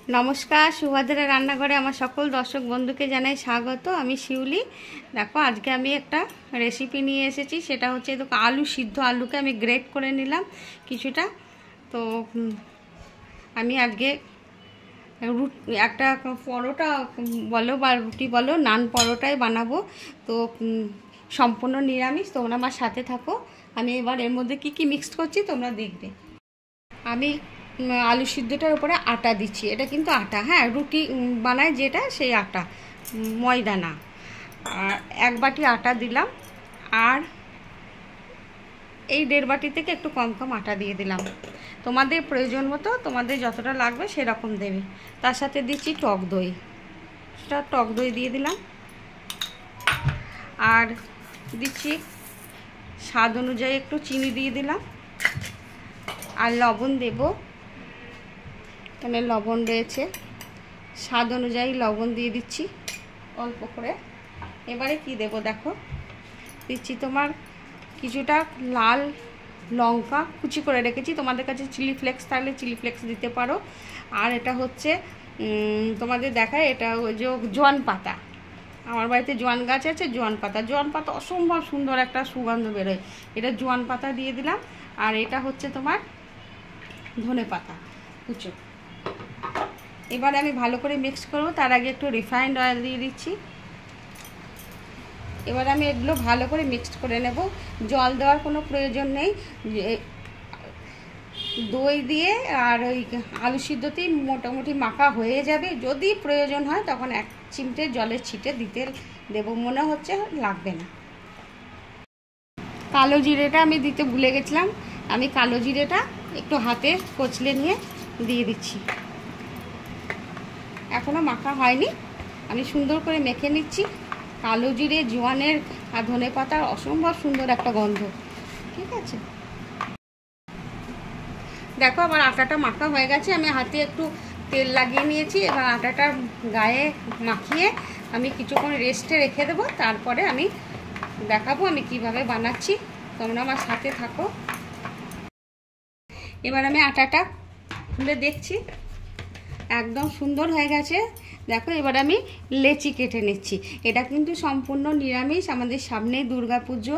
নমস্কার, সুভাদ্রা রান্নাঘরে আমার সকল দর্শক বন্ধুকে জানাই স্বাগত। আমি শিউলি। দেখো, আজকে আমি একটা রেসিপি নিয়ে এসেছি। সেটা হচ্ছে দেখো, আলু সিদ্ধ আলুকে আমি গ্রেট করে নিলাম কিছুটা। তো আমি আজকে একটা পরোটা বলো বা রুটি বলো, নান পরোটাই বানাবো। তো সম্পূর্ণ নিরামিষ, তোমরা আমার সাথে থাকো। আমি এবার এর মধ্যে কি কি মিক্সড করছি তোমরা দেখবে। আমি আলু সিদ্ধটার উপরে আটা দিচ্ছি। এটা কিন্তু আটা, হ্যাঁ, রুটি বানায় যেটা সেই আটা, ময়দা না। আর 1 বাটি আটা দিলাম, আর এই 1.5 বাটি থেকে একটু কম কম আটা দিয়ে দিলাম। তোমাদের প্রয়োজন মতো, তোমাদের যতটা লাগবে সেরকম দেবে। তার সাথে দিচ্ছি টক দই, সেটা টক দই দিয়ে দিলাম। আর দিচ্ছি স্বাদ অনুযায়ী একটু চিনি দিয়ে দিলাম, আর লবণ দেব। এখানে লবণ রয়েছে, স্বাদ অনুযায়ী লবণ দিয়ে দিচ্ছি অল্প করে। এবারে কি দেব দেখো, দিচ্ছি তোমার কিছুটা লাল লঙ্কা কুচি করে রেখেছি। তোমাদের কাছে চিলি ফ্লেক্স থাকলে চিলি ফ্লেক্স দিতে পারো। আর এটা হচ্ছে তোমাদের দেখায়, এটা ওই যে জোয়ান পাতা। আমার বাড়িতে জোয়ান গাছ আছে, জোয়ান পাতা অসম্ভব সুন্দর একটা সুগন্ধ বেরোয়। এটা জোয়ান পাতা দিয়ে দিলাম। আর এটা হচ্ছে তোমার ধনে পাতা কুচো। এবার আমি ভালো করে মিক্স করব। তার আগে একটু রিফাইন্ড অয়েল দিয়ে দিচ্ছি। এবার আমি এগুলো ভালো করে মিক্সড করে নেব। জল দেওয়ার কোনো প্রয়োজন নেই। দই দিয়ে আর ওই আলু সিদ্ধতেই মোটামুটি মাখা হয়ে যাবে। যদি প্রয়োজন হয় তখন 1 চিমটে জলের ছিটে দিতে দেব, মনে হচ্ছে লাগবে না। কালো জিরেটা আমি দিতে ভুলে গেছিলাম। আমি কালো জিরেটা একটু হাতে কচলে নিয়ে দিয়ে দিচ্ছি। এখনও মাখা হয়নি, আমি সুন্দর করে মেখে নিচ্ছি। কালো জিরে, জোয়ানের আর ধনে পাতার অসম্ভব সুন্দর একটা গন্ধ। ঠিক আছে, দেখো আমার আটাটা মাখা হয়ে গেছে। আমি হাতে একটু তেল লাগিয়ে নিয়েছি। এবার আটাটা গায়ে মাখিয়ে আমি কিছুক্ষণ রেস্টে রেখে দেবো। তারপরে আমি দেখাবো আমি কিভাবে বানাচ্ছি। তোমরা আমার সাথে থাকো। এবার আমি আটাটা খুলে দেখছি, একদম সুন্দর হয়ে গেছে। দেখো, এবার আমি লেচি কেটে নিচ্ছি। এটা কিন্তু সম্পূর্ণ নিরামিষ। আমাদের সামনেই দুর্গাপুজো,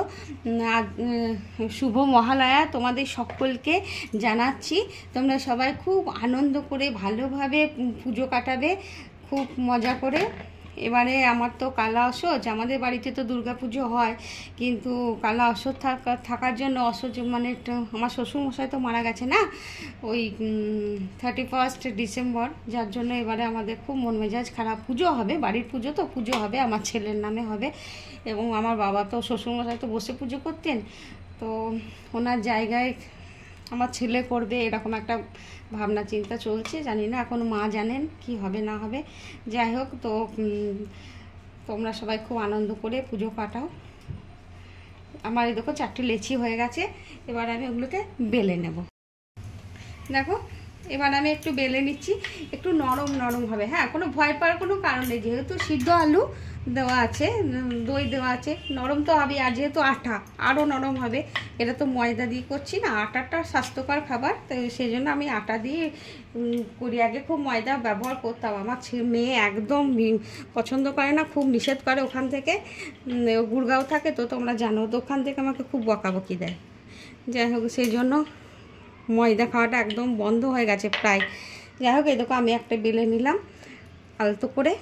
শুভ মহালয়া। তোমাদের সকলকে জানাচ্ছি, তোমরা সবাই খুব আনন্দ করে ভালোভাবে পুজো কাটাবে, খুব মজা করে। এবারে আমার তো কালা অসহ্য, আমাদের বাড়িতে তো দুর্গাপুজো হয়, কিন্তু কালা অসহ্য থাকার জন্য মানে আমার শ্বশুরমশাই তো মারা গেছে না, ওই 31 ডিসেম্বর, যার জন্য এবারে আমাদের খুব মন মেজাজ খারাপ। পুজো হবে, বাড়ির পুজো তো পুজো হবে, আমার ছেলের নামে হবে। এবং আমার বাবা তো, শ্বশুরমশাই তো বসে পুজো করতেন, তো ওনার জায়গায় আমার ছেলে করবে, এরকম একটা ভাবনা চিন্তা চলছে। জানি না, এখন মা জানেন কি হবে না হবে। যাই হোক, তো তোমরা সবাই খুব আনন্দ করে পুজো কাটাও। আমার এই দেখো 4টে লেচি হয়ে গেছে। এবার আমি ওগুলোকে বেলে নেব। দেখো, এবার আমি একটু বেলে নিচ্ছি। একটু নরম নরম হবে, হ্যাঁ, কোনো ভয় পাওয়ার কোনো কারণ নেই। যেহেতু সিদ্ধ আলু দেওয়া আছে, দই দেওয়া আছে, নরম তো হবে। আর যেহেতু আটা, আরও নরম হবে। এটা তো ময়দা দিয়ে করছি না, আটাটা স্বাস্থ্যকর খাবার, তো সেই জন্য আমি আটা দিয়ে করি। আগে খুব ময়দা ব্যবহার করতাম। আমার মেয়ে একদম পছন্দ করে না, খুব নিষেধ করে। ওখান থেকে গুড়গাঁও থাকে তো, তোমরা জানো, তো ওখান থেকে আমাকে খুব বকাবকি দেয়। যাই হোক, সেই জন্য ময়দা খাওয়াটা একদম বন্ধ হয়ে গেছে প্রায়। যাই হোক, এই দেখো আমি একটা বেলে নিলাম আলতো করে।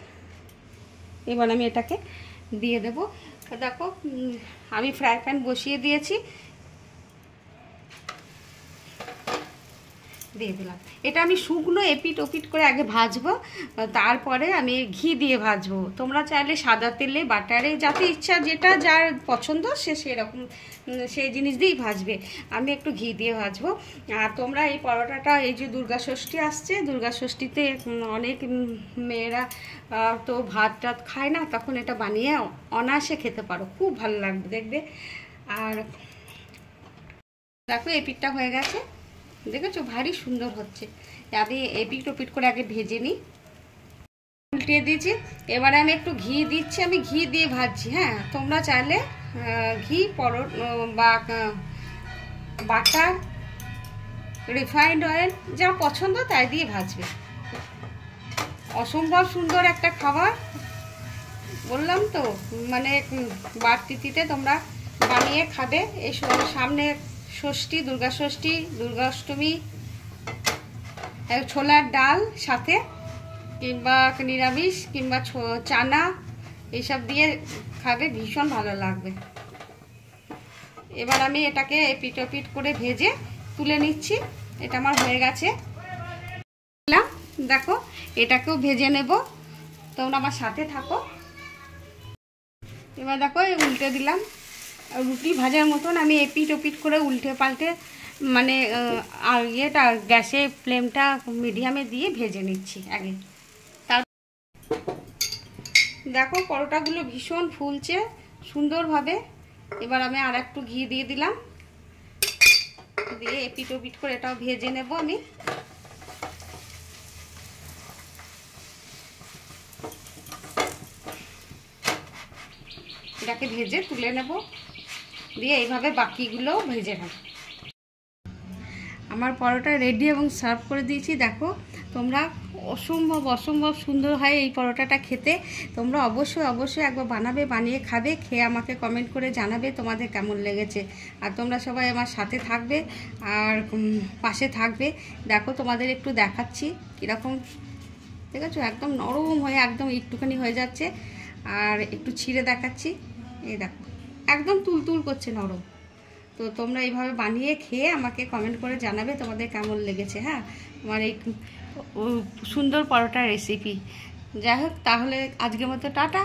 এবার আমি এটাকে দিয়ে দেব। দেখো, আমি ফ্রাই প্যান বসিয়ে দিয়েছি, দিয়ে দিলাম। এটা আমি শুকনো এপিট ওপিট করে আগে ভাজবো, তারপরে আমি ঘি দিয়ে ভাজবো। তোমরা চাইলে সাদা তেলে, বাটারে, যাতে ইচ্ছা, যেটা যার পছন্দ সে সেরকম সেই জিনিস দিয়েই ভাজবে। আমি একটু ঘি দিয়ে ভাজবো। আর তোমরা এই পরোটাটা, এই যে দুর্গাষষ্ঠী আসছে, দুর্গাষষ্ঠীতে অনেক মেয়েরা তো ভাত টাত খায় না, তখন এটা বানিয়ে অনায়াসে খেতে পারো, খুব ভালো লাগবে দেখবে। আর দেখো, এপিটটা হয়ে গেছে, দেখেছো ভারী সুন্দর হচ্ছে। আমি এপিট ওপিট করে আগে ভেজে নিই। উল্টিয়ে দিয়েছি। এবারে আমি একটু ঘি দিচ্ছি। আমি ঘি দিয়ে ভাজছি, হ্যাঁ, তোমরা চাইলে ঘি, বা বাটার, রিফাইন্ড অয়েল, যা পছন্দ তাই দিয়ে ভাজবে। অসম্ভব সুন্দর একটা খাবার, বললাম তো। মানে বাড়তিতে তোমরা বানিয়ে খাবে। এই সামনে ষষ্ঠী, দুর্গা ষষ্ঠী, দুর্গা অষ্টমী, ছোলার ডাল সাথে, কিংবা নিরামিষ, কিংবা চানা, এইসব দিয়ে খাবে, ভীষণ ভালো লাগবে। এবার আমি এটাকে এপিট ওপিট করে ভেজে তুলে নিচ্ছি। এটা আমার হয়ে গেছে। দেখো এটাকেও ভেজে নেব, তোমরা আমার সাথে থাকো। এবার দেখো উল্টে দিলাম। রুটি ভাজার মতন আমি এপিট ওপিট করে উল্টে পাল্টে, মানে ইয়েটা গ্যাসে ফ্লেমটা মিডিয়ামে দিয়ে ভেজে নিচ্ছি আগে। তার দেখো পরোটাগুলো ভীষণ ফুলছে সুন্দরভাবে। এবার আমি আর একটু ঘি দিয়ে দিলাম, দিয়ে এপিট ওপিট করে এটাও ভেজে নেব আমি। এটাকে ভেজে তুলে নেব, দিয়ে এইভাবে বাকিগুলো ভেজে নেব। আমার পরোটা রেডি এবং সার্ভ করে দিয়েছি। দেখো তোমরা অসম্ভব সুন্দর হয় এই পরোটাটা খেতে। তোমরা অবশ্যই একবার বানাবে, বানিয়ে খাবে, খেয়ে আমাকে কমেন্ট করে জানাবে তোমাদের কেমন লেগেছে। আর তোমরা সবাই আমার সাথে থাকবে আর পাশে থাকবে। দেখো তোমাদের একটু দেখাচ্ছি কীরকম, ঠিক আছে, একদম নরম হয়ে একদম একটুখানি হয়ে যাচ্ছে। আর একটু ছিঁড়ে দেখাচ্ছি, এই দেখো একদম তুলতুল করছে, নরম। তো তোমরা এইভাবে বানিয়ে খেয়ে আমাকে কমেন্ট করে জানাবে তোমাদের কেমন লেগেছে। হ্যাঁ, আমার এই সুন্দর পরোটার রেসিপি। যাই হোক, তাহলে আজকের মতো টাটা।